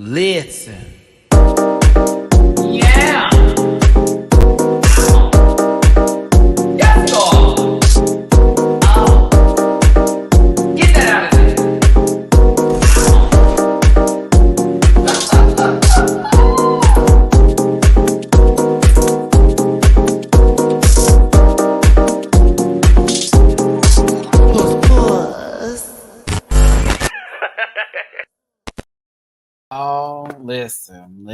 Listen. Yeah. Yes, Lord. Oh. Get that out of there. Oh, listen.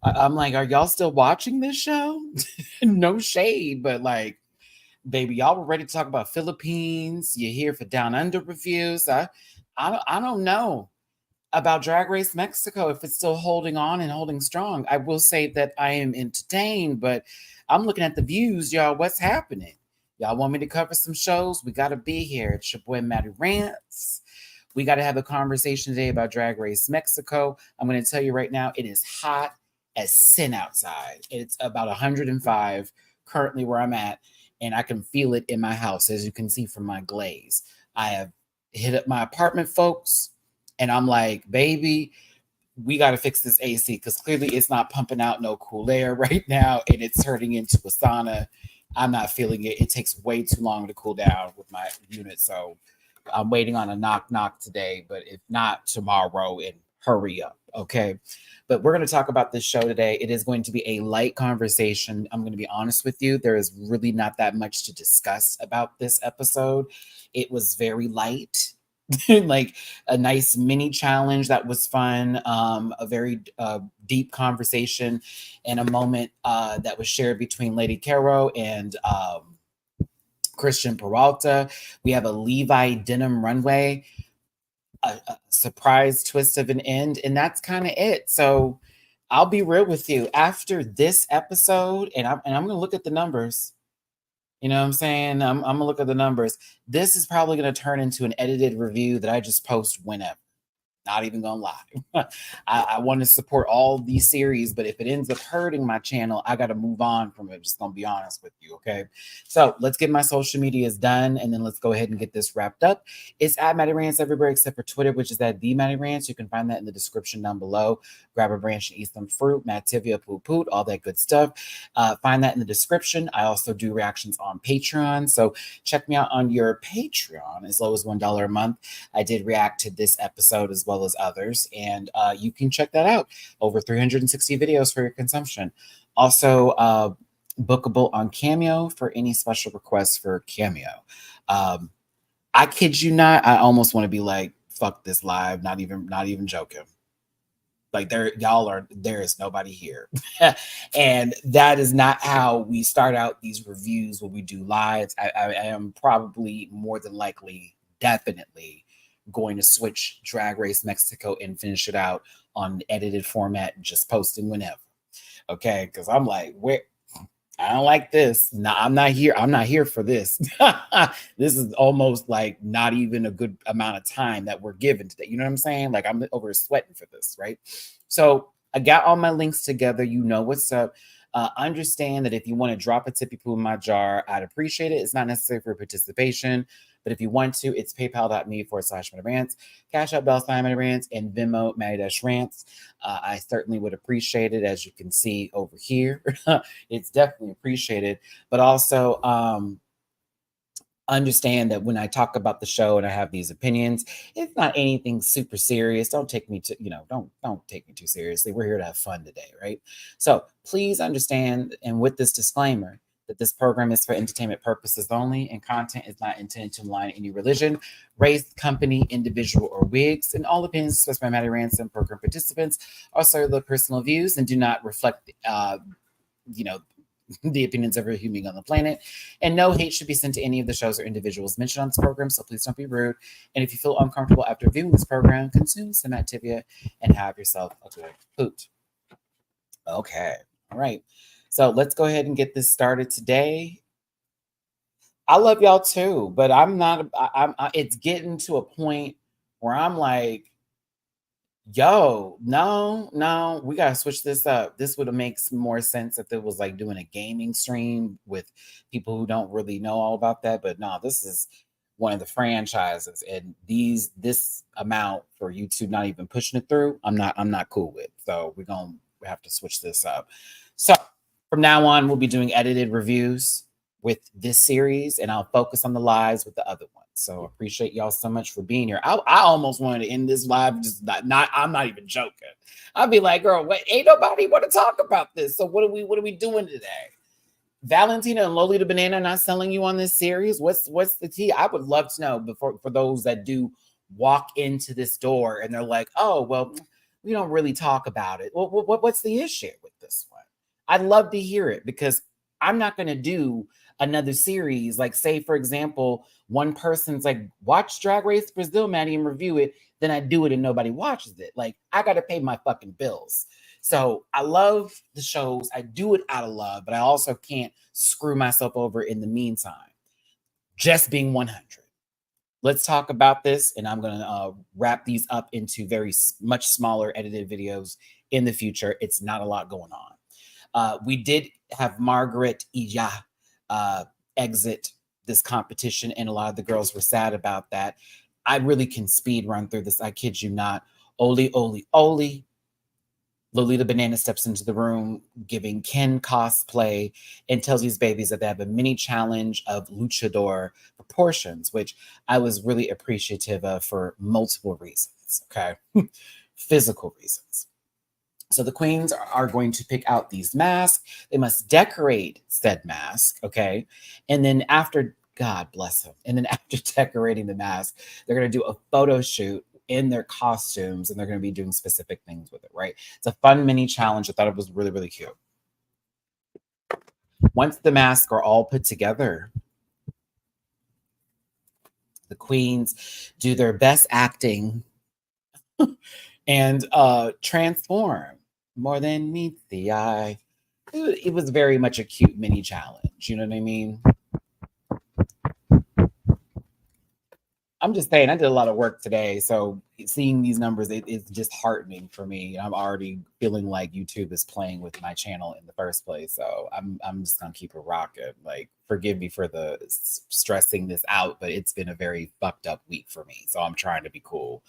I'm like, are y'all still watching this show? No shade, but like, baby, y'all were ready to talk about Philippines. You're here for Down Under reviews. I don't know about Drag Race Mexico if it's still holding on and holding strong. I will say that I am entertained, but I'm looking at the views, y'all. What's happening? Y'all want me to cover some shows? We got to be here. It's your boy Matty Rants. We got to have a conversation today about Drag Race Mexico. I'm going to tell you right now, it is hot as sin outside. It's about 105 currently where I'm at, and I can feel it in my house, as you can see from my glaze. I have hit up my apartment folks, and I'm like, baby, we got to fix this AC because clearly it's not pumping out no cool air right now, and it's turning into a sauna. I'm not feeling it. It takes way too long to cool down with my unit, so I'm waiting on a knock today, but if not tomorrow, and hurry up, okay? But we're going to talk about this show today. It is going to be a light conversation. I'm going to be honest with you. There is really not that much to discuss about this episode. It was very light. Like a nice mini challenge that was fun, a very deep conversation, and a moment that was shared between Lady Caro and Christian Peralta. We have a Levi Denim Runway, a surprise twist of an end, and that's kind of it. So I'll be real with you. After this episode, and I'm going to look at the numbers. You know what I'm saying? I'm going to look at the numbers. This is probably going to turn into an edited review that I just post whenever. Not even gonna lie. I want to support all these series, but if it ends up hurting my channel, I got to move on from it. Just gonna be honest with you, okay? So let's get my social medias done, and then let's go ahead and get this wrapped up. It's at MattyRants everywhere except for Twitter, which is at the MattyRants. You can find that in the description down below. Grab a branch and eat some fruit, Mativia, poot, all that good stuff. Find that in the description. I also do reactions on Patreon, so check me out on your Patreon as low as $1 a month. I did react to this episode as well as others, and you can check that out. Over 360 videos for your consumption. Also bookable on Cameo for any special requests for Cameo. I kid you not, I almost want to be like, fuck this live, not even joking. Like there is nobody here. And that is not how we start out these reviews when we do lives. I am probably more than likely, definitely going to switch Drag Race Mexico and finish it out on edited format, just posting whenever. Okay, because I'm like, where I don't like this. No, I'm not here. I'm not here for this. This is almost like not even a good amount of time that we're given today. You know what I'm saying? Like I'm over sweating for this, right? So I got all my links together. You know what's up. Understand that if you want to drop a tippy poo in my jar, I'd appreciate it. It's not necessary for participation, but if you want to, it's paypal.me/MattyRants, Cash App $MattyRants, and Venmo Matty-Rants. I certainly would appreciate it, as you can see over here. It's definitely appreciated, but also understand that when I talk about the show and I have these opinions, it's not anything super serious. Don't take me to, don't take me too seriously. We're here to have fun today, right? So please understand, and with this disclaimer, that this program is for entertainment purposes only, and content is not intended to align any religion, race, company, individual, or wigs, and all opinions expressed by Matty Rants and program participants are solely their personal views and do not reflect, the opinions of every human on the planet. And no hate should be sent to any of the shows or individuals mentioned on this program, so please don't be rude. And if you feel uncomfortable after viewing this program, consume some Activia and have yourself a good hoot. Okay, all right. So let's go ahead and get this started today. I love y'all too, but it's getting to a point where I'm like, yo, no, we gotta switch this up. This would have makes more sense if it was like doing a gaming stream with people who don't really know all about that. But no, this is one of the franchises, and this amount for YouTube not even pushing it through, I'm not cool with. So we're gonna have to switch this up. So from now on, we'll be doing edited reviews with this series, and I'll focus on the lives with the other ones. So appreciate y'all so much for being here. I almost wanted to end this live, just not I'm not even joking. I'd be like, girl, wait, ain't nobody want to talk about this. So what are we doing today? Valentina and Lolita Banana not selling you on this series? What's the tea? I would love to know before for those that do walk into this door and they're like, oh well, we don't really talk about it. What's the issue with this one? I'd love to hear it because I'm not going to do another series. Like, say for example, one person's like, watch Drag Race Brazil, Matty, and review it. Then I do it and nobody watches it. Like, I got to pay my fucking bills. So I love the shows. I do it out of love, but I also can't screw myself over in the meantime. Just being 100. Let's talk about this, and I'm going to wrap these up into very much smaller edited videos in the future. It's not a lot going on. We did have Margaret Iya exit this competition, and a lot of the girls were sad about that. I really can speed run through this. I kid you not. Oli, Oli, Oli. Lolita Banana steps into the room giving Ken cosplay and tells these babies that they have a mini challenge of luchador proportions, which I was really appreciative of for multiple reasons, okay? Physical reasons. So the queens are going to pick out these masks. They must decorate said mask, okay? And then after, God bless them, and then after decorating the mask, they're going to do a photo shoot in their costumes, and they're going to be doing specific things with it, right? It's a fun mini challenge. I thought it was really, really cute. Once the masks are all put together, the queens do their best acting and transform more than meets the eye. It was very much a cute mini challenge. You know what I mean? I'm just saying, I did a lot of work today. So seeing these numbers, it's just heartening for me. I'm already feeling like YouTube is playing with my channel in the first place. So I'm just gonna keep it rocking. Like, forgive me for the stressing this out, but it's been a very fucked up week for me. So I'm trying to be cool.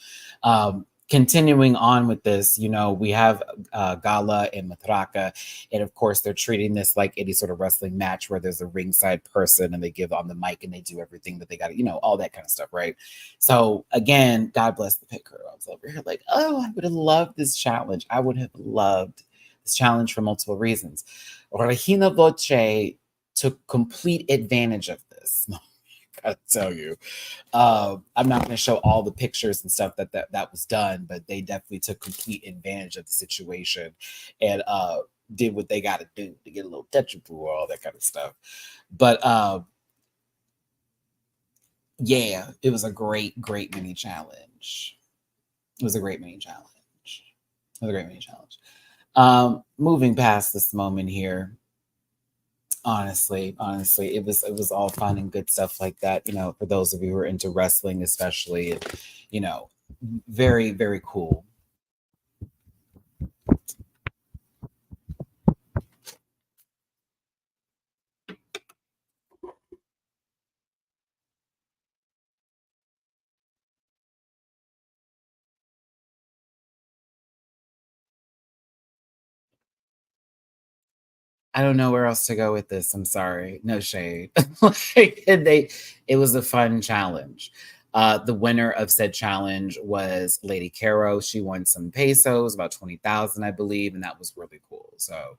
Continuing on with this, you know, we have Gala and Matraca, and of course they're treating this like any sort of wrestling match where there's a ringside person and they give on the mic and they do everything that they got to, you know, all that kind of stuff, right? So again, God bless the pit crew. I was over here like, oh, I would have loved this challenge. I would have loved this challenge for multiple reasons. Regina Voce took complete advantage of this. I tell you, I'm not going to show all the pictures and stuff that was done, but they definitely took complete advantage of the situation and did what they got to do to get a little detriment, all that kind of stuff. But yeah, it was a great mini challenge. It was a great mini challenge. Moving past this moment here. Honestly, it was all fun and good stuff like that. You know, for those of you who are into wrestling, especially, you know, very, very cool. I don't know where else to go with this. I'm sorry. No shade. Like, it was a fun challenge. The winner of said challenge was Lady Caro. She won some pesos, about 20,000, I believe, and that was really cool. So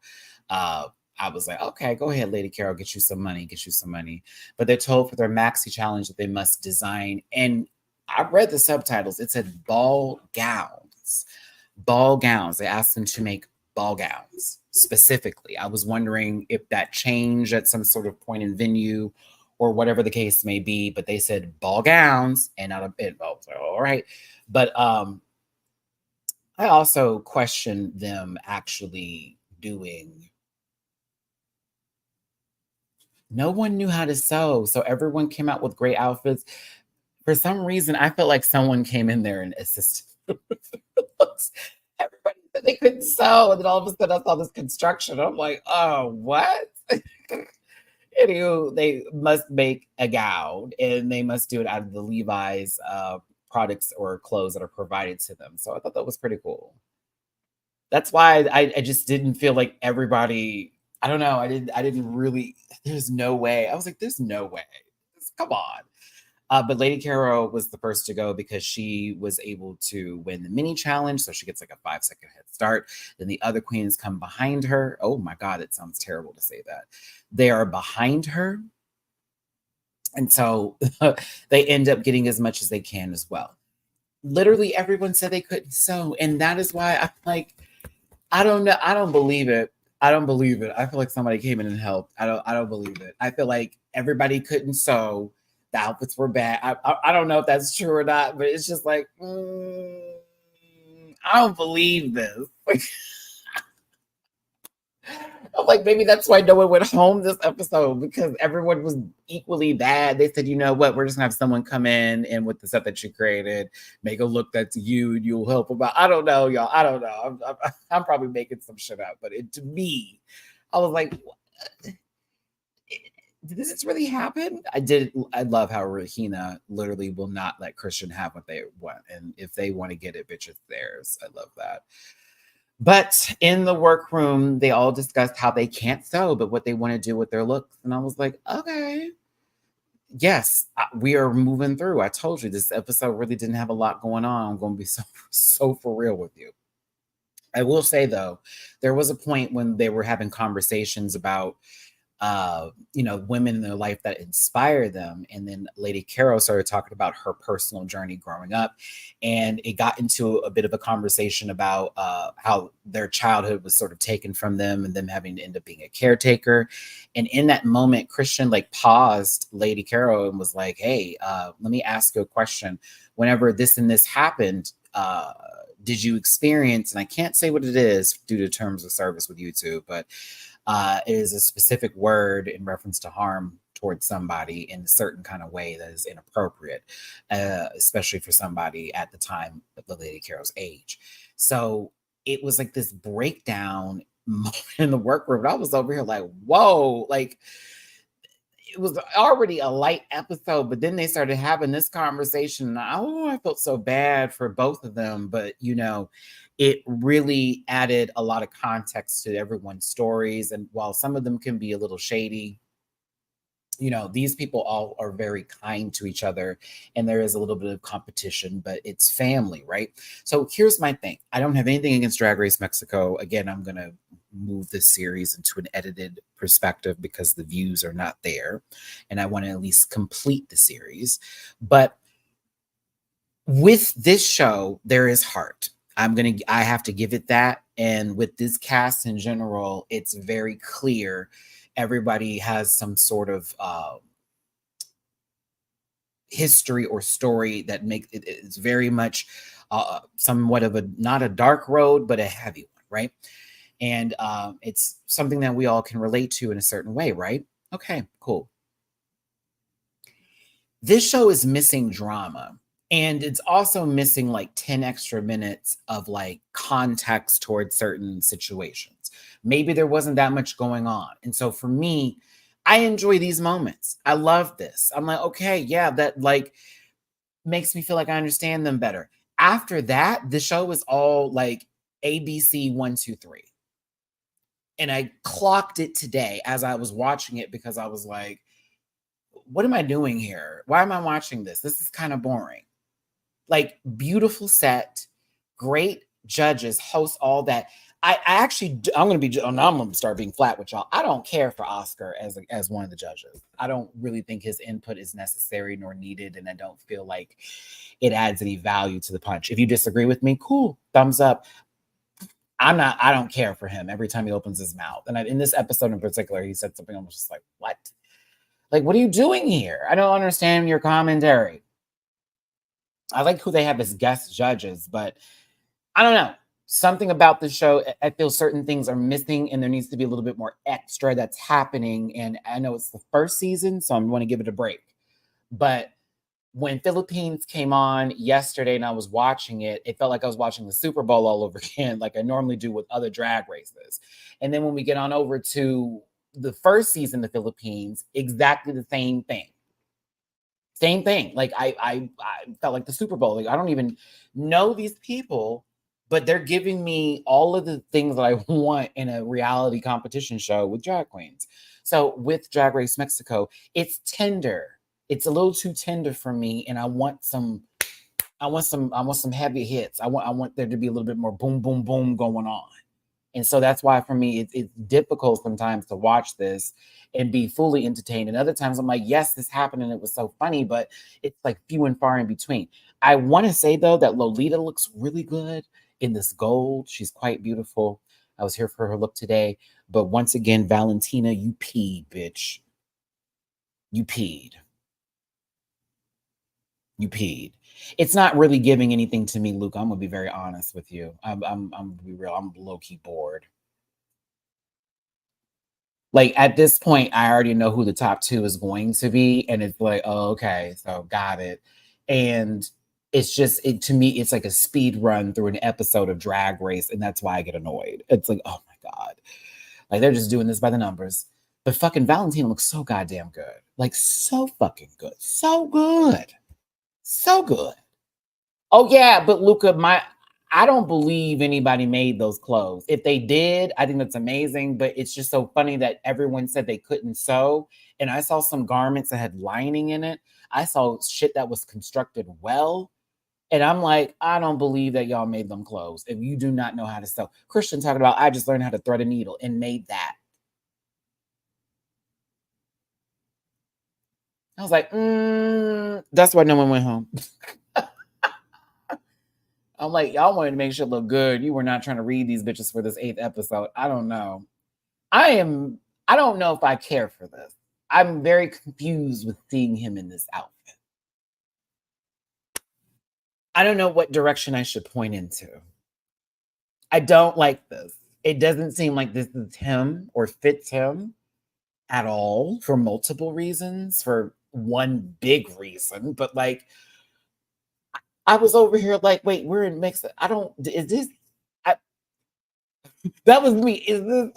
I was like, okay, go ahead, Lady Caro, get you some money. But they're told for their Maxi challenge that they must design, and I read the subtitles. It said ball gowns. Ball gowns. They asked them to make ball gowns specifically. I was wondering if that changed at some sort of point in venue or whatever the case may be, but they said ball gowns and not a bit. Oh, all right. But I also questioned them actually doing. No one knew how to sew, so everyone came out with great outfits. For some reason, I felt like someone came in there and assisted. Everybody said they couldn't sew, and then all of a sudden I saw this construction. I'm like, oh, what? Anywho, they must make a gown and they must do it out of the Levi's products or clothes that are provided to them. So I thought that was pretty cool. That's why I just didn't feel like everybody. I don't know. I didn't really. There's no way. I was like, there's no way. Come on. But Lady Caro was the first to go because she was able to win the mini challenge. So she gets like a 5-second head start. Then the other queens come behind her. Oh my God, it sounds terrible to say that. They are behind her. And so they end up getting as much as they can as well. Literally everyone said they couldn't sew. And that is why I'm like, I don't know. I don't believe it. I don't believe it. I feel like somebody came in and helped. I don't believe it. I feel like everybody couldn't sew. The outfits were bad. I don't know if that's true or not, but it's just like, I don't believe this. Like, I'm like, maybe that's why no one went home this episode because everyone was equally bad. They said, you know what, we're just gonna have someone come in and with the stuff that you created, make a look that's you and you'll help them out. I don't know, y'all. I don't know. I'm probably making some shit up, but to me, I was like, what? Did this really happen? I love how Rahina literally will not let Christian have what they want. And if they want to get it, bitch, it's theirs. I love that. But in the workroom, they all discussed how they can't sew, but what they want to do with their looks. And I was like, okay, yes, we are moving through. I told you this episode really didn't have a lot going on. I'm going to be so for real with you. I will say though, there was a point when they were having conversations about women in their life that inspire them. And then Lady Caro started talking about her personal journey growing up. And it got into a bit of a conversation about how their childhood was sort of taken from them and them having to end up being a caretaker. And in that moment, Christian like paused Lady Caro and was like, hey, let me ask you a question. Whenever this and this happened, did you experience, and I can't say what it is due to terms of service with YouTube, but it is a specific word in reference to harm towards somebody in a certain kind of way that is inappropriate, especially for somebody at the time of the Lady Caro's age. So it was like this breakdown in the workroom. And I was over here like, whoa, like it was already a light episode, but then they started having this conversation. And I felt so bad for both of them, but it really added a lot of context to everyone's stories. And while some of them can be a little shady, these people all are very kind to each other and there is a little bit of competition, but it's family, right? So here's my thing. I don't have anything against Drag Race Mexico. Again, I'm going to move this series into an edited perspective because the views are not there and I want to at least complete the series. But with this show, there is heart. I have to give it that. And with this cast in general, it's very clear everybody has some sort of history or story that makes it's very much somewhat of not a dark road, but a heavy one, right? And it's something that we all can relate to in a certain way, right? Okay, cool. This show is missing drama. And it's also missing like 10 extra minutes of like context towards certain situations. Maybe there wasn't that much going on. And so for me, I enjoy these moments. I love this. I'm like, okay, yeah, that like makes me feel like I understand them better. After that, the show is all like ABC 1, 2, 3. And I clocked it today as I was watching it because I was like, what am I doing here? Why am I watching this? This is kind of boring. Like beautiful set, great judges, host, all that. I'm going to start being flat with y'all. I don't care for Oscar as one of the judges. I don't really think his input is necessary nor needed. And I don't feel like it adds any value to the punch. If you disagree with me, cool, thumbs up. I don't care for him every time he opens his mouth. And in this episode in particular, he said something almost just like, what? Like, what are you doing here? I don't understand your commentary. I like who they have as guest judges, but I don't know. Something about the show, I feel certain things are missing and there needs to be a little bit more extra that's happening. And I know it's the first season, so I'm going to give it a break. But when Philippines came on yesterday and I was watching it, it felt like I was watching the Super Bowl all over again, like I normally do with other drag races. And then when we get on over to the first season, the Philippines, exactly the same thing. Same thing. Like I felt like the Super Bowl. Like I don't even know these people, but they're giving me all of the things that I want in a reality competition show with drag queens. So with Drag Race Mexico, it's tender. It's a little too tender for me, and I want some heavy hits. I want there to be a little bit more boom, boom, boom going on. And so that's why for me it's difficult sometimes to watch this and be fully entertained. And other times I'm like, yes, this happened and it was so funny, but it's like few and far in between. I want to say though that Lolita looks really good in this gold. She's quite beautiful. I was here for her look today. But once again, Valentina, you peed, bitch. You peed. You peed. It's not really giving anything to me, Luke. I'm gonna be very honest with you. I'm gonna be real. I'm low key bored. Like at this point, I already know who the top two is going to be, and it's like, oh, okay, so got it. And it's just it to me, it's like a speed run through an episode of Drag Race, and that's why I get annoyed. It's like, oh my god, like they're just doing this by the numbers. But fucking Valentina looks so goddamn good, like so fucking good, so good, so good. Oh yeah, but Luca, I don't believe anybody made those clothes. If they did, I think that's amazing. But it's just so funny that everyone said they couldn't sew. And I saw some garments that had lining in it. I saw shit that was constructed well. And I'm like, I don't believe that y'all made them clothes. If you do not know how to sew. Christian talking about, I just learned how to thread a needle and made that. I was like, that's why no one went home. I'm like, y'all wanted to make shit look good. You were not trying to read these bitches for this 8th episode. I don't know. I don't know if I care for this. I'm very confused with seeing him in this outfit. I don't know what direction I should point into. I don't like this. It doesn't seem like this is him or fits him at all for multiple reasons, for one big reason. But like, I was over here like, wait, we're in Mexico. Is this, I, that was me.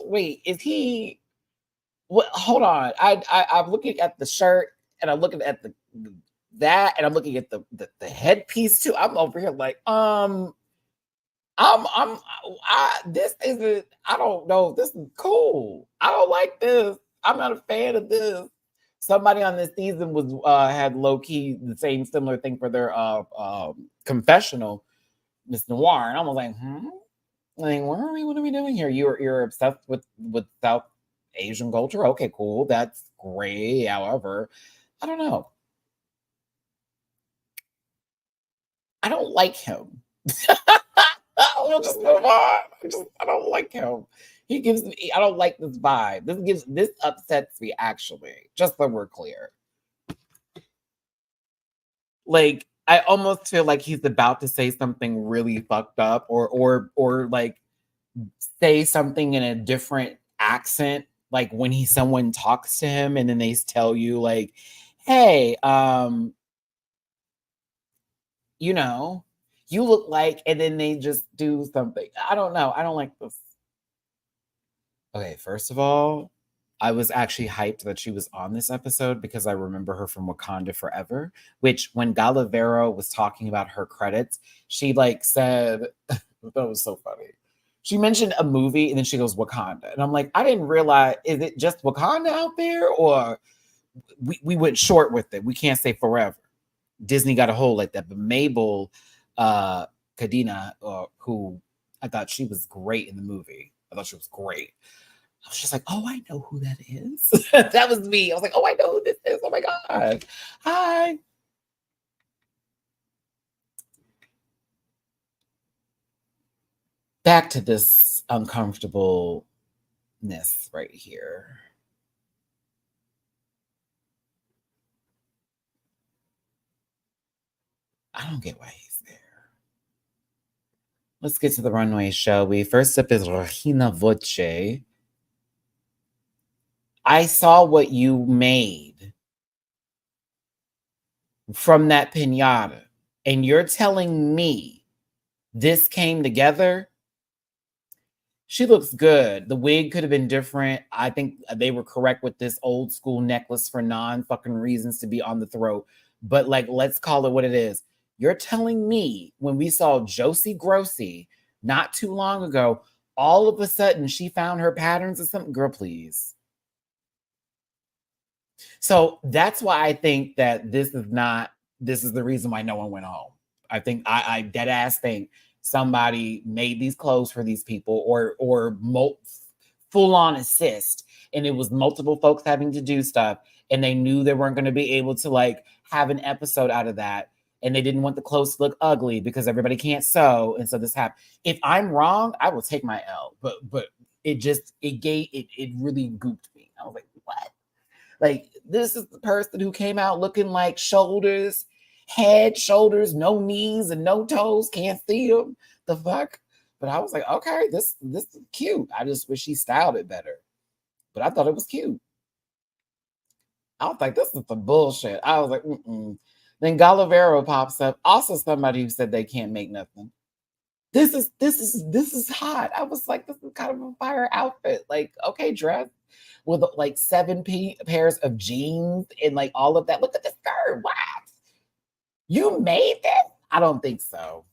Wait, is he, what, hold on. I'm looking at the shirt and I'm looking at that and I'm looking at the headpiece too. I'm over here like, this isn't, I don't know. This is cool. I don't like this. I'm not a fan of this. Somebody on this season was had low key the same similar thing for their confessional, Miss Noir, and I was like, like, what are we doing here? You're obsessed with South Asian culture. Okay, cool. That's great. However, I don't know. I don't like him. We'll just move on. I don't like him. He gives me. I don't like this vibe. This upsets me actually. Just so we're clear. Like I almost feel like he's about to say something really fucked up, or like say something in a different accent. Like when someone talks to him, and then they tell you like, "Hey, you know, you look like," and then they just do something. I don't know. I don't like this. Okay, first of all, I was actually hyped that she was on this episode because I remember her from Wakanda Forever, which when Galavero was talking about her credits, she like said, that was so funny. She mentioned a movie and then she goes Wakanda. And I'm like, I didn't realize, is it just Wakanda out there or we went short with it? We can't say forever. Disney got a hold like that. But Mabel Cadena, who I thought she was great in the movie. I thought she was great. I was just like, oh, I know who that is. That was me. I was like, oh, I know who this is. Oh my God. Hi. Back to this uncomfortableness right here. I don't get why he's there. Let's get to the runway, shall we? First up is Regina Voce. I saw what you made from that pinata, and you're telling me this came together? She looks good. The wig could have been different. I think they were correct with this old school necklace for non fucking reasons to be on the throat. But like, let's call it what it is. You're telling me when we saw Josie Grossi not too long ago, all of a sudden she found her patterns or something? Girl, please. So that's why I think that this is the reason why no one went home. I think I dead ass think somebody made these clothes for these people or full on assist, and it was multiple folks having to do stuff, and they knew they weren't going to be able to like have an episode out of that, and they didn't want the clothes to look ugly because everybody can't sew, and so this happened. If I'm wrong, I will take my L, but it really gooped me. I was like, what? Like, this is the person who came out looking like shoulders, head, shoulders, no knees and no toes, can't see them. The fuck? But I was like, okay, this is cute. I just wish she styled it better. But I thought it was cute. I was like, this is some bullshit. I was like, mm-mm. Then Galavero pops up, also somebody who said they can't make nothing. This is hot. I was like, this is kind of a fire outfit. Like, okay, dress with like pairs of jeans and like all of that. Look at the skirt. What? You made this? I don't think so.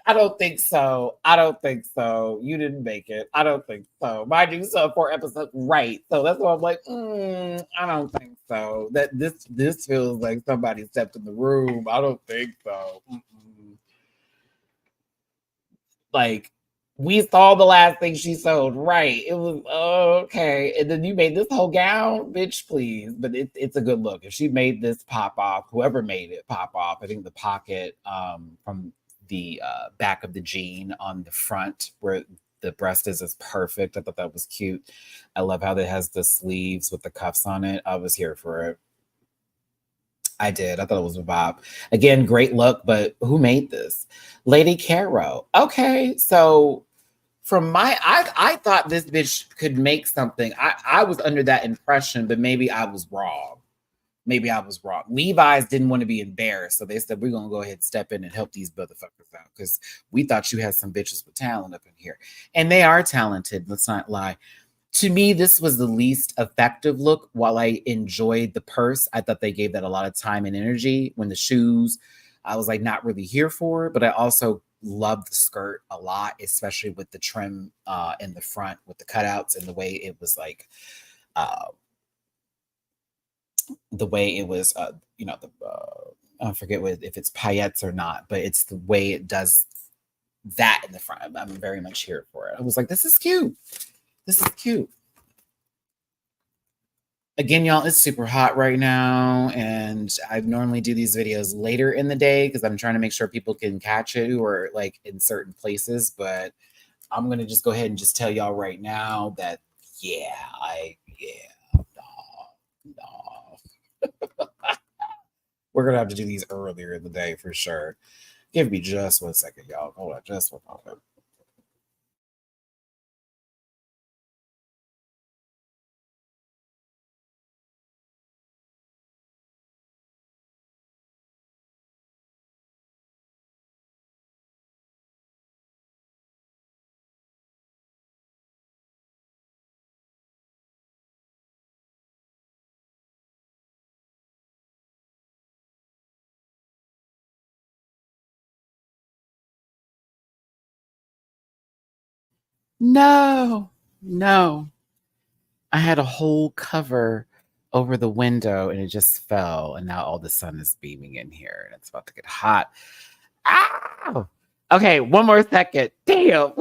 I don't think so. I don't think so. You didn't make it. I don't think so. Mind you, saw 4 episodes, right? So that's why I'm like, I don't think so. That this feels like somebody stepped in the room. I don't think so. Like, we saw the last thing she sold, right? It was okay, and then you made this whole gown, bitch. Please, but it's a good look. If she made this pop off, whoever made it pop off, I think the pocket from the back of the jean on the front where the breast is perfect. I thought that was cute. I love how it has the sleeves with the cuffs on it. I was here for it. I did. I thought it was a vibe. Again, great look, but who made this? Lady Caro. Okay, so from I thought this bitch could make something. I was under that impression, but maybe I was wrong. Maybe I was wrong. Levi's didn't want to be embarrassed, so they said we're gonna go ahead and step in and help these motherfuckers out because we thought you had some bitches with talent up in here, and they are talented. Let's not lie. To me, this was the least effective look. While I enjoyed the purse, I thought they gave that a lot of time and energy. When the shoes, I was like not really here for, but I also loved the skirt a lot, especially with the trim in the front with the cutouts and the way it was like uh the way it was the I forget if it's paillettes or not, but it's the way it does that in the front. I'm very much here for it. I was like, this is cute. This is cute. Again, y'all, it's super hot right now, and I normally do these videos later in the day because I'm trying to make sure people can catch it who are like in certain places. But I'm gonna just go ahead and just tell y'all right now that no. We're gonna have to do these earlier in the day for sure. Give me just 1 second, y'all. Hold on, just 1 moment. No, no. I had a whole cover over the window and it just fell, and now all the sun is beaming in here and it's about to get hot. Ah! Okay, 1 more second. Damn.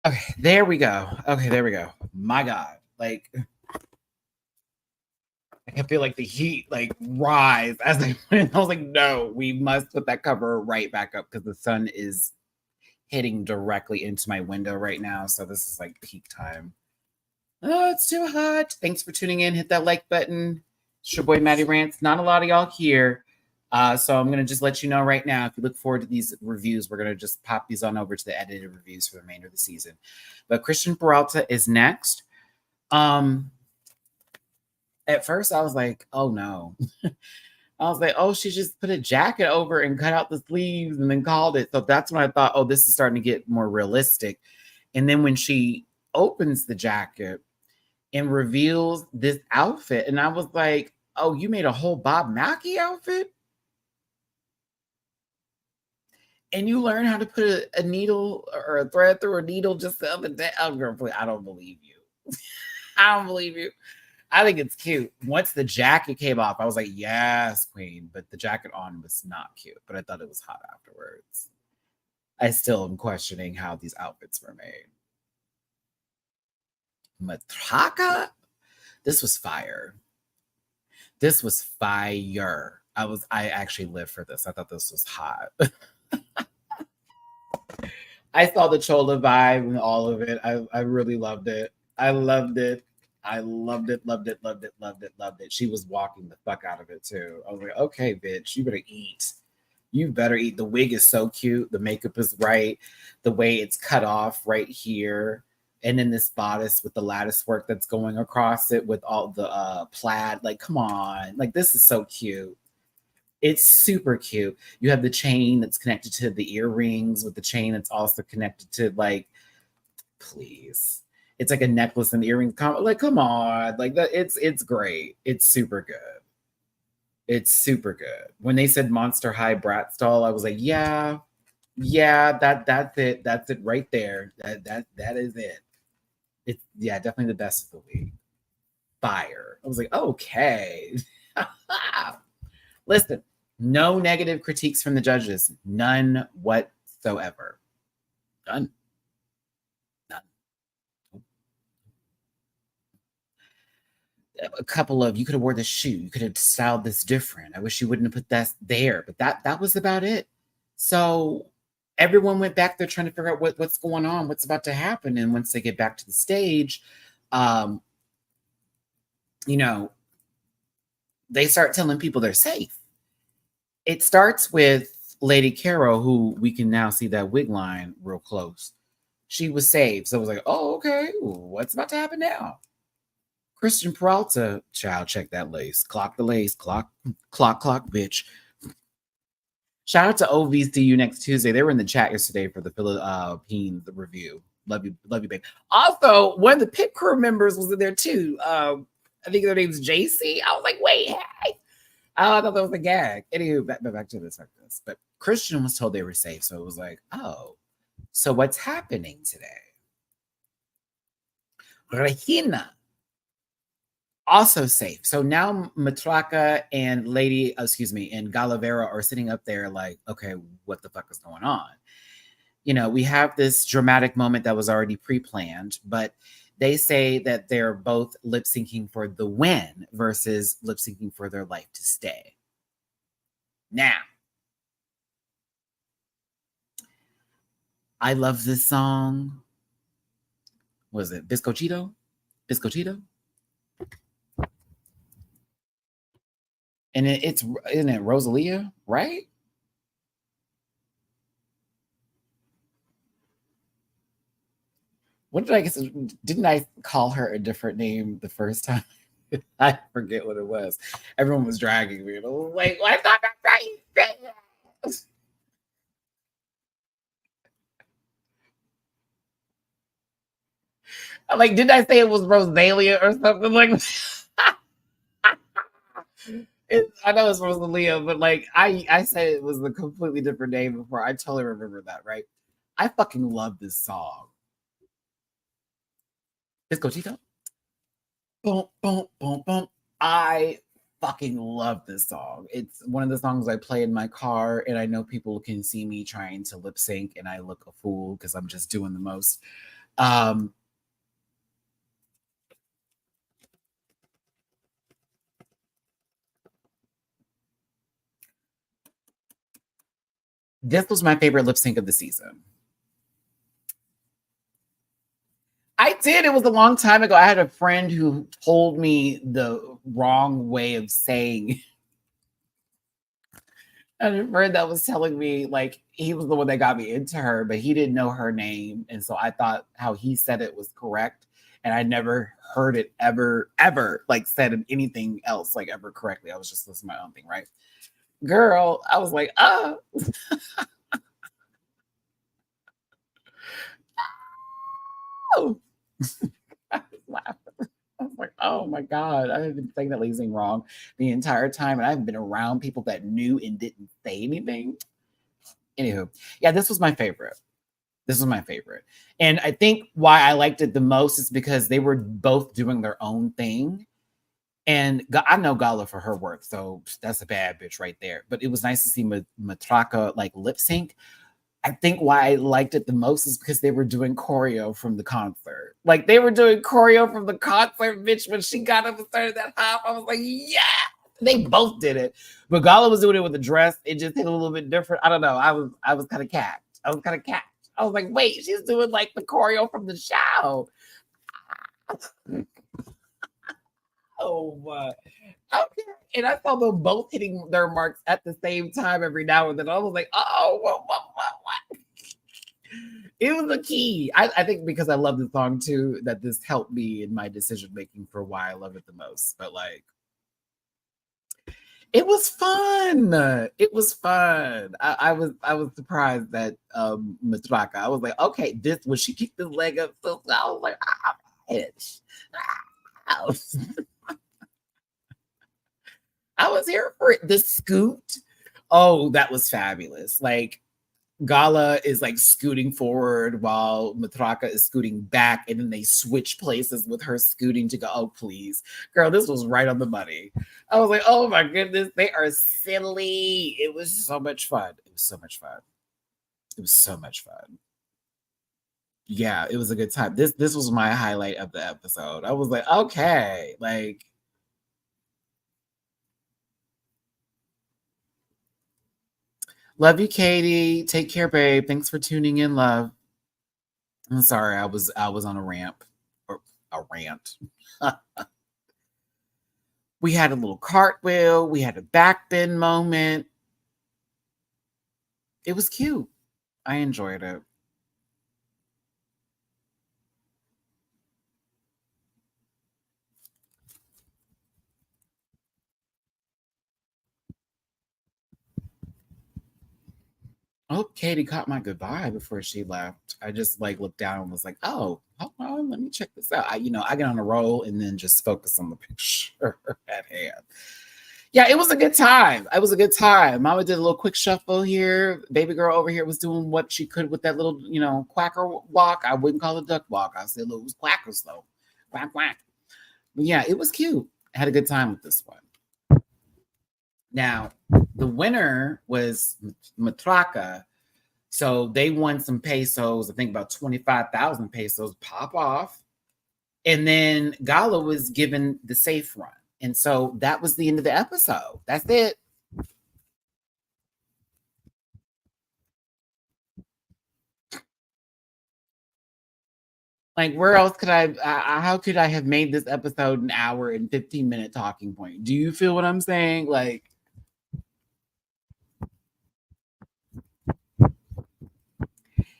Okay, there we go. Okay, there we go. My God. Like, I can feel like the heat like rise as I went. I was like, no, we must put that cover right back up because the sun is hitting directly into my window right now. So this is like peak time. Oh, it's too hot. Thanks for tuning in. Hit that like button. It's your boy Matty Rants. Not a lot of y'all here. So I'm going to just let you know right now, if you look forward to these reviews, we're going to just pop these on over to the edited reviews for the remainder of the season. But Christian Peralta is next. At first I was like, oh no. I was like, oh, she just put a jacket over and cut out the sleeves and then called it. So that's when I thought, oh, this is starting to get more realistic. And then when she opens the jacket and reveals this outfit, and I was like, oh, you made a whole Bob Mackie outfit? And you learn how to put a needle or a thread through a needle just the other day? Oh, girl, I don't believe you. I don't believe you. I think it's cute. Once the jacket came off, I was like, yes, queen. But the jacket on was not cute. But I thought it was hot afterwards. I still am questioning how these outfits were made. Matraka? This was fire. This was fire. I actually lived for this. I thought this was hot. I saw the Chola vibe and all of it. I really loved it. I loved it. I loved it, loved it, loved it, loved it, loved it. She was walking the fuck out of it too. I was like, okay, bitch, you better eat. You better eat. The wig is so cute. The makeup is right. The way it's cut off right here. And then this bodice with the lattice work that's going across it with all the plaid. Like, come on. Like, this is so cute. It's super cute. You have the chain that's connected to the earrings with the chain that's also connected to, like, please. It's like a necklace and earrings. Like, come on. Like, that. It's great. It's super good. It's super good. When they said Monster High Brat Stall, I was like, yeah, that's it. That's it right there. That is it. It's definitely the best of the week. Fire. I was like, okay. Listen, no negative critiques from the judges. None whatsoever. None. None. A couple of, you could have wore this shoe, you could have styled this different. I wish you wouldn't have put that there, but that was about it. So everyone went back there trying to figure out what's going on, what's about to happen. And once they get back to the stage, you know, they start telling people they're safe. It starts with Lady Caro, who we can now see that wig line real close. She was saved. So I was like, oh, okay, what's about to happen now? Christian Peralta, child, check that lace. Clock the lace. Clock, bitch. Shout out to OVCU next Tuesday. They were in the chat yesterday for the Philippines review. Love you, babe. Also, one of the pit crew members was in there too. I think their name's JC. I was like, wait, hey. I thought that was a gag. Anywho, back to this. But Christian was told they were safe. So it was like, oh, so what's happening today? Regina, also safe. So now Matraka and and Galavera are sitting up there like, okay, what the fuck is going on? You know, we have this dramatic moment that was already pre-planned, but they say that they're both lip syncing for the win versus lip syncing for their life to stay. Now, I love this song. Was it Biscochito? Biscochito? And isn't it Rosalia, right? What did I guess? Didn't I call her a different name the first time? I forget what it was. Everyone was dragging me. Wait, I thought that's right. I'm like, did I say it was Rosalia or something like? I know it's Rosalia, but like I said it was a completely different name before. I totally remember that, right? I fucking love this song. Biscochito. Boom, boom, boom, boom. I fucking love this song. It's one of the songs I play in my car, and I know people can see me trying to lip sync, and I look a fool because I'm just doing the most Um, this was my favorite lip sync of the season. I did. It was a long time ago. I had a friend who told me the wrong way of saying. I had a friend that was telling me, like, he was the one that got me into her, but he didn't know her name. And so I thought how he said it was correct. And I never heard it ever, like, said anything else, like, ever correctly. I was just listening to my own thing, right? Girl, I was like, oh. I was laughing. I was like, oh my God, I have been saying that lazy wrong the entire time. And I've been around people that knew and didn't say anything. Anywho, yeah, this was my favorite. This was my favorite. And I think why I liked it the most is because they were both doing their own thing. And I know Gala for her work, so that's a bad bitch right there. But it was nice to see Matraka like lip sync. I think why I liked it the most is because they were doing choreo from the concert. Like they were doing choreo from the concert, bitch. When she got up and started that hop, I was like, yeah. They both did it, but Gala was doing it with a dress. It just hit a little bit different. I don't know. I was kind of capped. I was kind of capped. I was like, wait, she's doing like the choreo from the show. Oh, okay. And I saw them both hitting their marks at the same time every now and then. I was like, oh, what? It was a key. I think because I love the song too, that this helped me in my decision making for why I love it the most. But like, it was fun. It was fun. I was surprised that Matraka. I was like, okay, this when she kicked his leg up, so I was like, bitch. I was here for it. The scoot. Oh, that was fabulous. Like Gala is like scooting forward while Matraka is scooting back, and then they switch places with her scooting to go. Oh, please, girl, this was right on the money. I was like, oh my goodness, they are silly. It was so much fun. It was so much fun. It was so much fun. Yeah, it was a good time. This was my highlight of the episode. I was like, okay, like love you, Katie. Take care, babe. Thanks for tuning in, love. I'm sorry, I was on a ramp or a rant. We had a little cartwheel, we had a back bend moment. It was cute. I enjoyed it. Oh, Katie caught my goodbye before she left. I just like looked down and was like, "Oh, hold on, let me check this out." I get on a roll and then just focus on the picture at hand. Yeah, it was a good time. It was a good time. Mama did a little quick shuffle here. Baby girl over here was doing what she could with that little, quacker walk. I wouldn't call it duck walk. I said it was quackers though. Quack quack. But yeah, it was cute. I had a good time with this one. Now, the winner was Matraka. So they won some pesos, I think about 25,000 pesos, pop off. And then Gala was given the safe run. And so that was the end of the episode. That's it. Like, where else could how could I have made this episode an hour and 15-minute talking point? Do you feel what I'm saying? Like,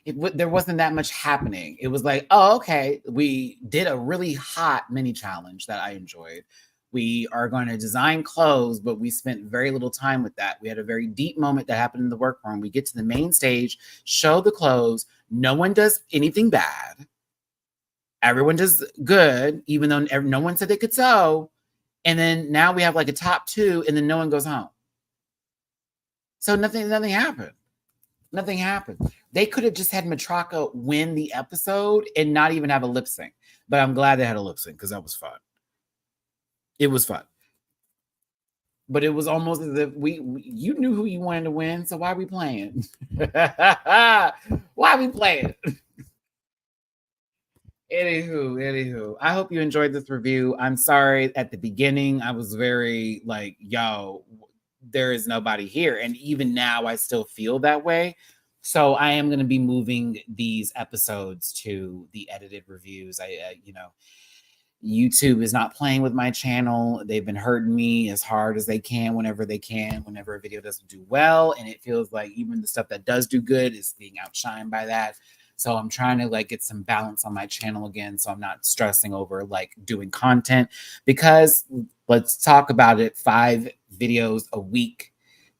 there wasn't that much happening. It was like, oh, okay, we did a really hot mini challenge that I enjoyed. We are going to design clothes, but we spent very little time with that. We had a very deep moment that happened in the workroom. We get to the main stage, show the clothes. No one does anything bad. Everyone does good, even though no one said they could sew. And then now we have like a top two, and then no one goes home. So nothing happened. Nothing happened. They could have just had Matraka win the episode and not even have a lip sync. But I'm glad they had a lip sync because that was fun. It was fun. But it was almost as if you knew who you wanted to win, so why are we playing? Why are we playing? Anywho, I hope you enjoyed this review. I'm sorry at the beginning, I was very like, yo, there is nobody here. And even now, I still feel that way. So I am going to be moving these episodes to the edited reviews. YouTube is not playing with my channel. They've been hurting me as hard as they can, whenever a video doesn't do well. And it feels like even the stuff that does do good is being outshined by that. So I'm trying to like get some balance on my channel again. So I'm not stressing over like doing content, because let's talk about it. 5 videos a week,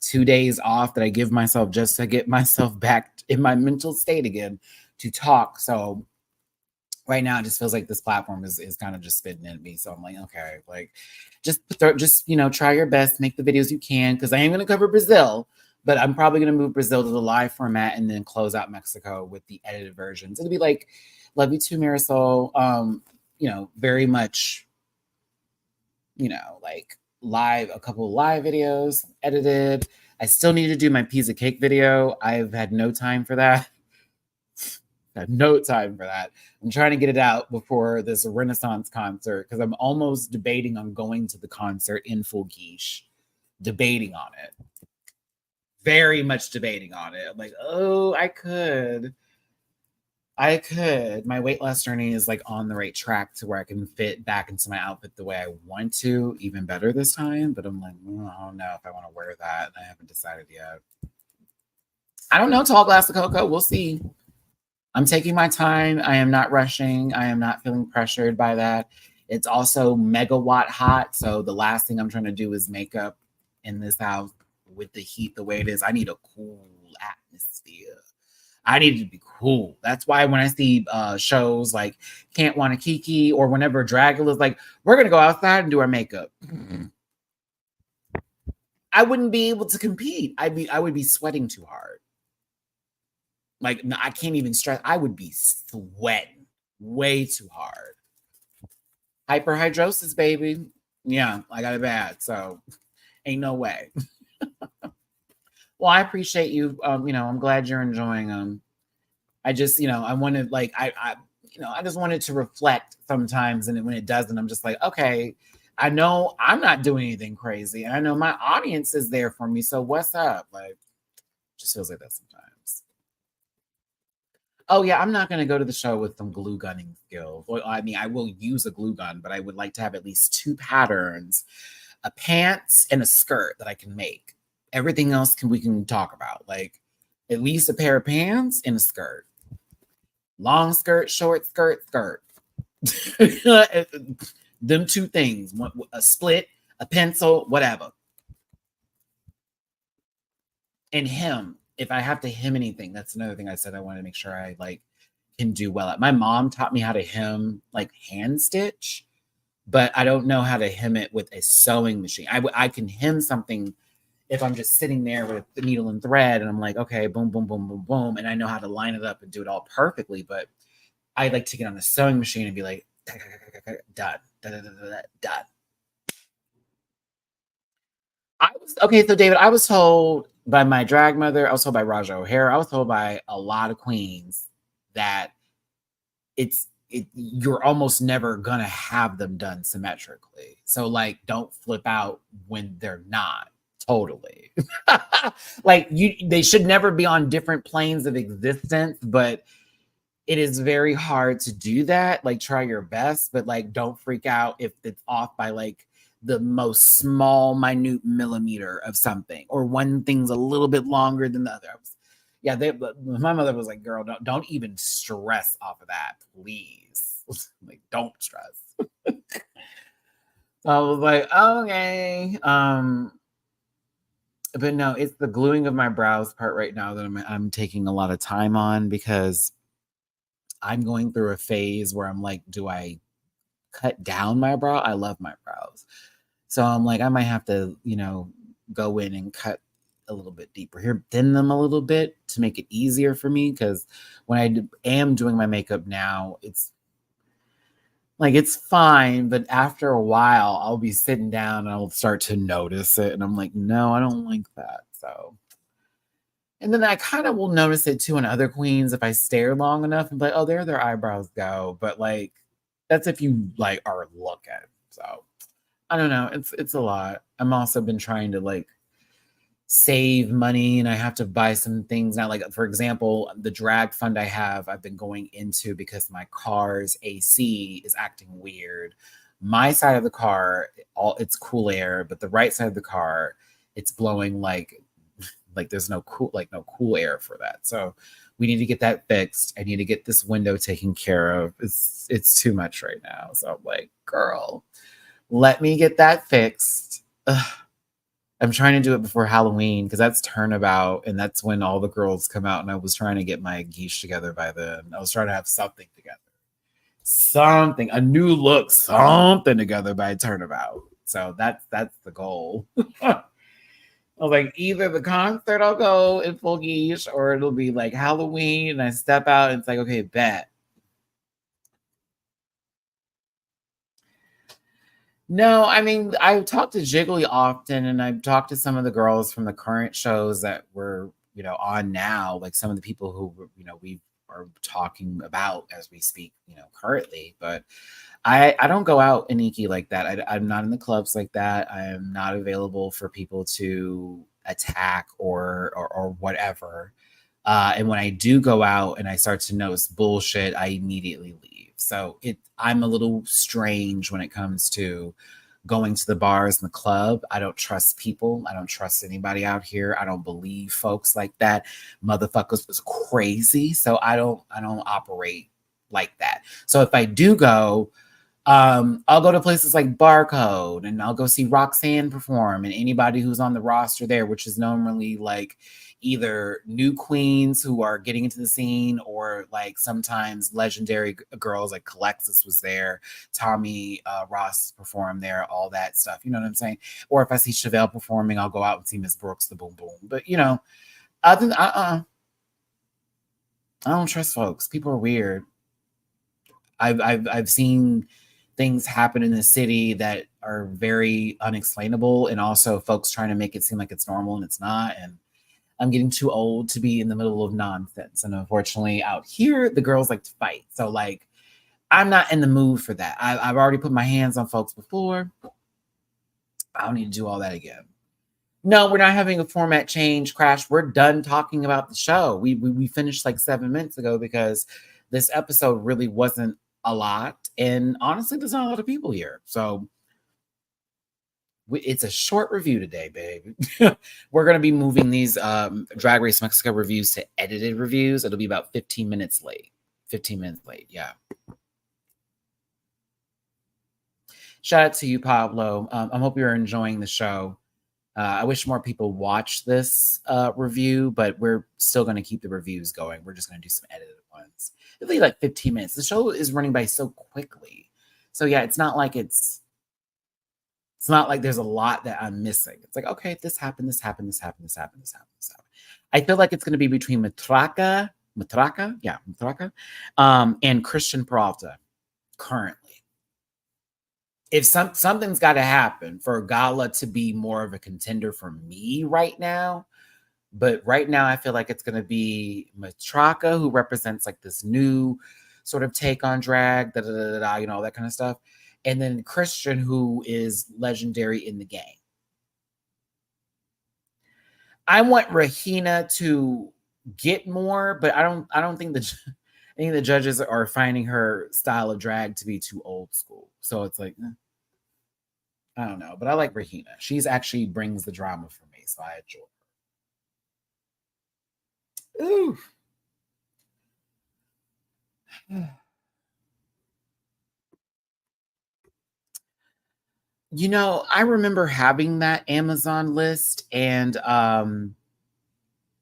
2 days off that I give myself just to get myself back in my mental state again to talk. So right now it just feels like this platform is kind of just spitting at me. So I'm like, okay, like just try your best, make the videos you can, because I am going to cover Brazil, but I'm probably going to move Brazil to the live format and then close out Mexico with the edited versions. It'll be like Love You Too, Marisol. Very much, like live, a couple of live videos, edited. I still need to do my piece of cake video. I've had no time for that. No time for that. I'm trying to get it out before this Renaissance concert, because I'm almost debating on going to the concert in full quiche. Debating on it. Very much debating on it. I'm like, oh, I could. My weight loss journey is like on the right track to where I can fit back into my outfit the way I want to, even better this time. But I'm like, I don't know if I want to wear that. I haven't decided yet. I don't know, tall glass of cocoa. We'll see. I'm taking my time. I am not rushing. I am not feeling pressured by that. It's also megawatt hot. So the last thing I'm trying to do is makeup in this house with the heat the way it is. I need a cool atmosphere. I need it to be cool. That's why when I see shows like Can't Wanna Kiki, or whenever Dragula's like, we're going to go outside and do our makeup, I wouldn't be able to compete. I would be sweating too hard. Like, no, I can't even stress. I would be sweating way too hard. Hyperhidrosis, baby. Yeah, I got it bad. So ain't no way. Well, I appreciate you. I'm glad you're enjoying them. I just, I wanted like, I just wanted to reflect sometimes. And when it doesn't, I'm just like, okay, I know I'm not doing anything crazy. And I know my audience is there for me. So what's up? Like, just feels like that sometimes. Oh yeah, I'm not going to go to the show with some glue gunning skills. Well, I mean, I will use a glue gun, but I would like to have at least 2 patterns, a pants and a skirt that I can make. Everything else we can talk about. Like at least a pair of pants and a skirt. Long skirt, short skirt, skirt. Them 2 things. A split, a pencil, whatever. And hem. If I have to hem anything, that's another thing I said I want to make sure I like can do well at. My mom taught me how to hem like hand stitch, but I don't know how to hem it with a sewing machine. I can hem something if I'm just sitting there with the needle and thread and I'm like, okay, boom, boom, boom, boom, boom, and I know how to line it up and do it all perfectly. But I like to get on the sewing machine and be like, done, done. So David, I was told by my drag mother, I was told by Raja O'Hara, I was told by a lot of queens that you're almost never gonna have them done symmetrically. So like, don't flip out when they're not. Totally. Like they should never be on different planes of existence, but it is very hard to do that. Like try your best, but like don't freak out if it's off by like the most small, minute millimeter of something, or one thing's a little bit longer than the other. My mother was like, girl, don't even stress off of that, please. Like, don't stress. So I was like, okay. But no, it's the gluing of my brows part right now that I'm taking a lot of time on, because I'm going through a phase where I'm like, do I cut down my brow? I love my brows. So I'm like, I might have to, go in and cut a little bit deeper here, thin them a little bit to make it easier for me. Because when I am doing my makeup now, it's like, it's fine. But after a while, I'll be sitting down and I'll start to notice it. And I'm like, no, I don't like that. So And then I kind of will notice it too in other queens if I stare long enough and be like, oh, there their eyebrows go. But like that's if you like are looking. So I don't know. It's a lot. I'm also been trying to like save money and I have to buy some things now. Like for example, the drag fund I've been going into because my car's AC is acting weird. My side of the car, all it's cool air, but the right side of the car, it's blowing like there's no cool air for that. So we need to get that fixed. I need to get this window taken care of. It's too much right now. So I'm like, girl, let me get that fixed. Ugh. I'm trying to do it before Halloween because that's turnabout and that's when all the girls come out. And I was trying to get my geesh together by then. I was trying to have something together, something, a new look, something together by turnabout. So that's the goal. I was like, either the concert I'll go in full geesh or it'll be like Halloween and I step out and it's like, okay, bet. No, I mean, I talk to Jiggly often, and I've talked to some of the girls from the current shows that were, on now, like some of the people who, we are talking about as we speak, currently. But I don't go out and Iki like that. I'm not in the clubs like that. I am not available for people to attack or whatever. And when I do go out and I start to notice bullshit, I immediately leave. So I'm a little strange when it comes to going to the bars and the club. I don't trust people. I don't trust anybody out here. I don't believe folks like that. Motherfuckers was crazy. So I don't operate like that. So if I do go, I'll go to places like Barcode and I'll go see Roxanne perform and anybody who's on the roster there, which is normally like either new queens who are getting into the scene or like sometimes legendary girls like Alexis was there, Tommy Ross performed there, all that stuff. You know what I'm saying? Or if I see Chevelle performing, I'll go out and see Miss Brooks, the Boom Boom. But other than I don't trust folks. People are weird. I've seen things happen in the city that are very unexplainable, and also folks trying to make it seem like it's normal and it's not. And I'm getting too old to be in the middle of nonsense. And unfortunately, out here, the girls like to fight. So like, I'm not in the mood for that. I've already put my hands on folks before. I don't need to do all that again. No, we're not having a format change, Crash. We're done talking about the show. We finished like 7 minutes ago because this episode really wasn't a lot. And honestly, there's not a lot of people here. So it's a short review today, baby. We're going to be moving these Drag Race Mexico reviews to edited reviews. It'll be about 15 minutes late. 15 minutes late, yeah. Shout out to you, Pablo. I hope you're enjoying the show. I wish more people watch this review, but we're still going to keep the reviews going. We're just going to do some edited ones. It'll be like 15 minutes. The show is running by so quickly. So yeah, it's not like there's a lot that I'm missing. It's like, okay, this happened, this happened, this happened, this happened, this happened, this happened. I feel like it's going to be between Matraka, and Christian Peralta currently. If something's got to happen for Gala to be more of a contender for me right now, but right now I feel like it's going to be Matraka, who represents like this new sort of take on drag, all that kind of stuff. And then Christian, who is legendary in the game. I want Rahina to get more, but I don't think any of the judges are finding her style of drag to be too old school. So it's like, I don't know, but I like Rahina. She's actually brings the drama for me, so I enjoy her. Ooh. I remember having that Amazon list, and I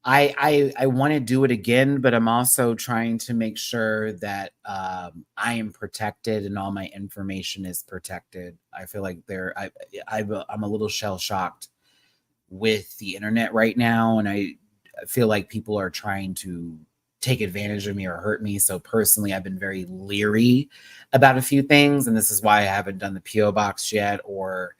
want to do it again, but I'm also trying to make sure that I am protected and all my information is protected. I feel like I'm a little shell shocked with the internet right now, and I feel like people are trying to take advantage of me or hurt me. So personally, I've been very leery about a few things, and this is why I haven't done the PO box yet or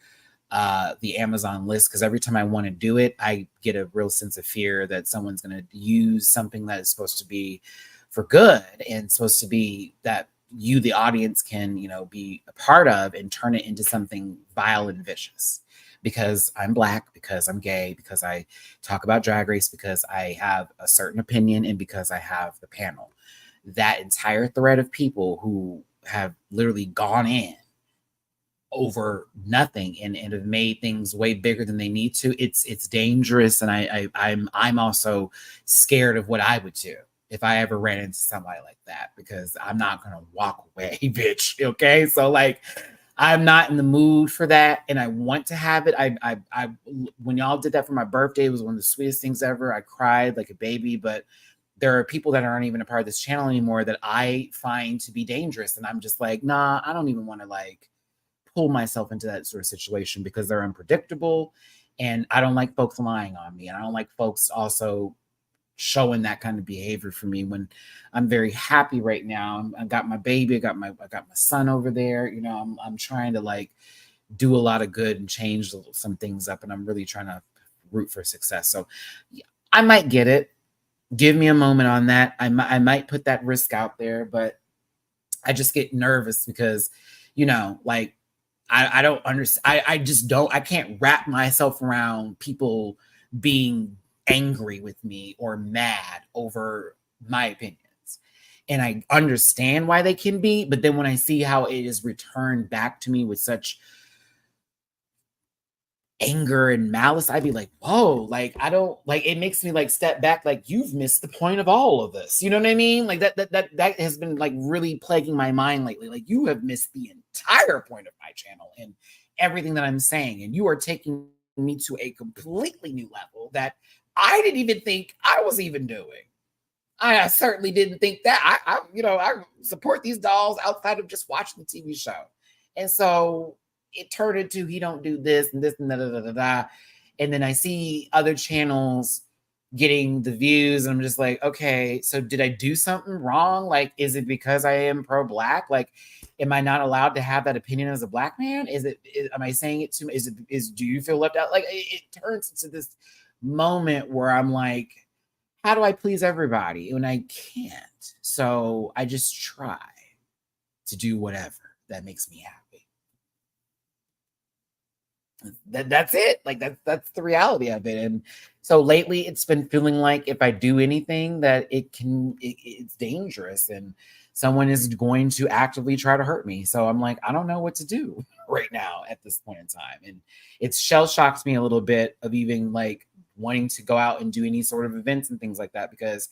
the Amazon list, because every time I want to do it, I get a real sense of fear that someone's going to use something that is supposed to be for good and supposed to be that you, the audience, can, be a part of and turn it into something vile and vicious. Because I'm Black, because I'm gay, because I talk about Drag Race, because I have a certain opinion, and because I have the panel. That entire thread of people who have literally gone in over nothing and have made things way bigger than they need to. It's dangerous, and I'm also scared of what I would do if I ever ran into somebody like that, because I'm not gonna walk away, bitch. Okay, so like, I'm not in the mood for that, and I want to have it. I when y'all did that for my birthday, it was one of the sweetest things ever. I cried like a baby, but there are people that aren't even a part of this channel anymore that I find to be dangerous, and I'm just like, nah, I don't even want to like pull myself into that sort of situation, because they're unpredictable, and I don't like folks lying on me, and I don't like folks also showing that kind of behavior for me when I'm very happy right now. I got my baby, I got my son over there. I'm trying to like do a lot of good and change some things up, and I'm really trying to root for success. So I might get it. Give me a moment on that. I might put that risk out there, but I just get nervous because, like, I don't understand. I can't wrap myself around people being angry with me or mad over my opinions. And I understand why they can be, but then when I see how it is returned back to me with such anger and malice, I'd be like, whoa, like, I don't like, it makes me like step back, like, you've missed the point of all of this. You know what I mean? Like that has been like really plaguing my mind lately. Like, you have missed the entire point of my channel and everything that I'm saying. And you are taking me to a completely new level that I didn't even think I was even doing. I certainly didn't think that. I support these dolls outside of just watching the TV show. And so it turned into, he don't do this and this and da da da da da. And then I see other channels getting the views, and I'm just like, okay, so did I do something wrong? Like, is it because I am pro-Black? Like, am I not allowed to have that opinion as a Black man? Am I saying it too? Do you feel left out? Like, it turns into this moment where I'm like, how do I please everybody when I can't? So I just try to do whatever that makes me happy. That's it. Like, that's the reality of it. And so lately it's been feeling like if I do anything that it's dangerous and someone is going to actively try to hurt me. So I'm like, I don't know what to do right now at this point in time. And it's shell shocked me a little bit of even like wanting to go out and do any sort of events and things like that, because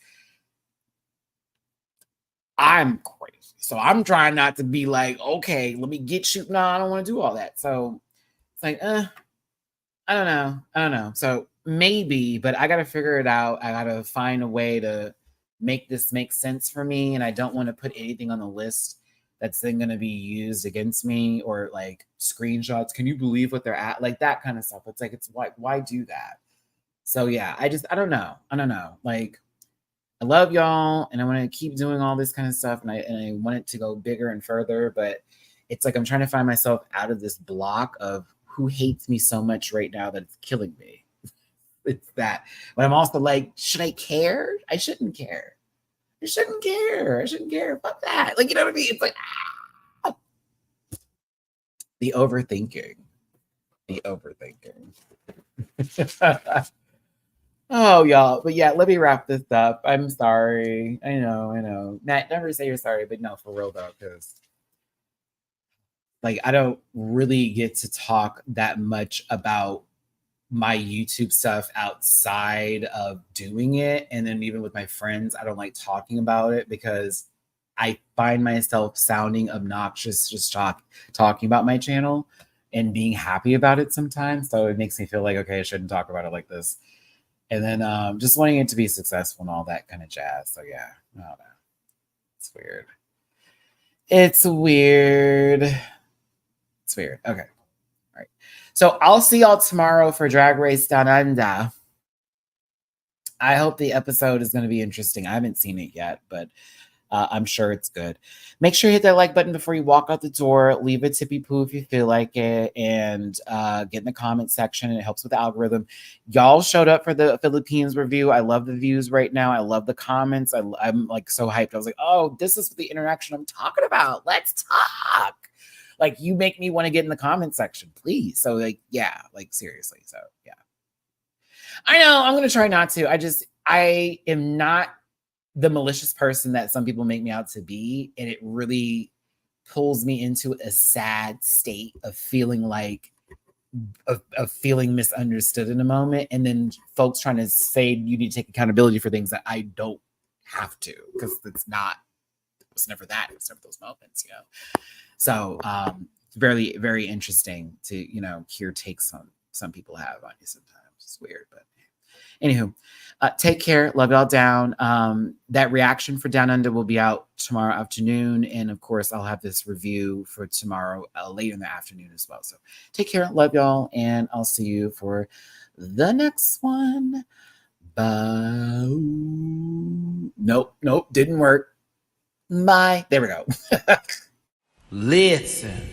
I'm crazy. So I'm trying not to be like, okay, let me get you. No, I don't want to do all that. So it's like, I don't know. So maybe, but I got to figure it out. I got to find a way to make this make sense for me. And I don't want to put anything on the list that's then going to be used against me, or like screenshots. Can you believe what they're at? Like that kind of stuff. It's like, it's why do that? So yeah, I don't know. Like, I love y'all, and I want to keep doing all this kind of stuff, and I want it to go bigger and further, but it's like I'm trying to find myself out of this block of who hates me so much right now that it's killing me. It's that. But I'm also like, should I care? I shouldn't care. I shouldn't care. Fuck that. Like, you know what I mean? It's like, the overthinking. Oh, y'all. But yeah, let me wrap this up. I'm sorry. I know. Matt, never say you're sorry, but no, for real though, because like, I don't really get to talk that much about my YouTube stuff outside of doing it. And then even with my friends, I don't like talking about it because I find myself sounding obnoxious just talking about my channel and being happy about it sometimes. So it makes me feel like, okay, I shouldn't talk about it like this. And then just wanting it to be successful and all that kind of jazz. So yeah, I don't know. It's weird. It's weird. Okay. All right. So I'll see y'all tomorrow for Drag Race Down Under. I hope the episode is going to be interesting. I haven't seen it yet, but I'm sure it's good. Make sure you hit that like button before you walk out the door. Leave a tippy poo if you feel like it, and get in the comment section. It helps with the algorithm. Y'all showed up for the Philippines review. I love the views right now. I love the comments. I'm like so hyped. I was like, oh, this is the interaction I'm talking about. Let's talk. Like, you make me want to get in the comment section, please. So like, yeah, like seriously. So yeah. I know I'm gonna try not to. I am not the malicious person that some people make me out to be, and it really pulls me into a sad state of feeling like of feeling misunderstood in a moment, and then folks trying to say you need to take accountability for things that I don't have to, because it's never that. It's never those moments, you know. So very, very interesting to, you know, hear takes some people have on you sometimes. It's weird, but anywho, take care. Love y'all down. That reaction for Down Under will be out tomorrow afternoon. And of course, I'll have this review for tomorrow later in the afternoon as well. So take care. Love y'all. And I'll see you for the next one. Bye. Nope. Didn't work. Bye. There we go. Listen.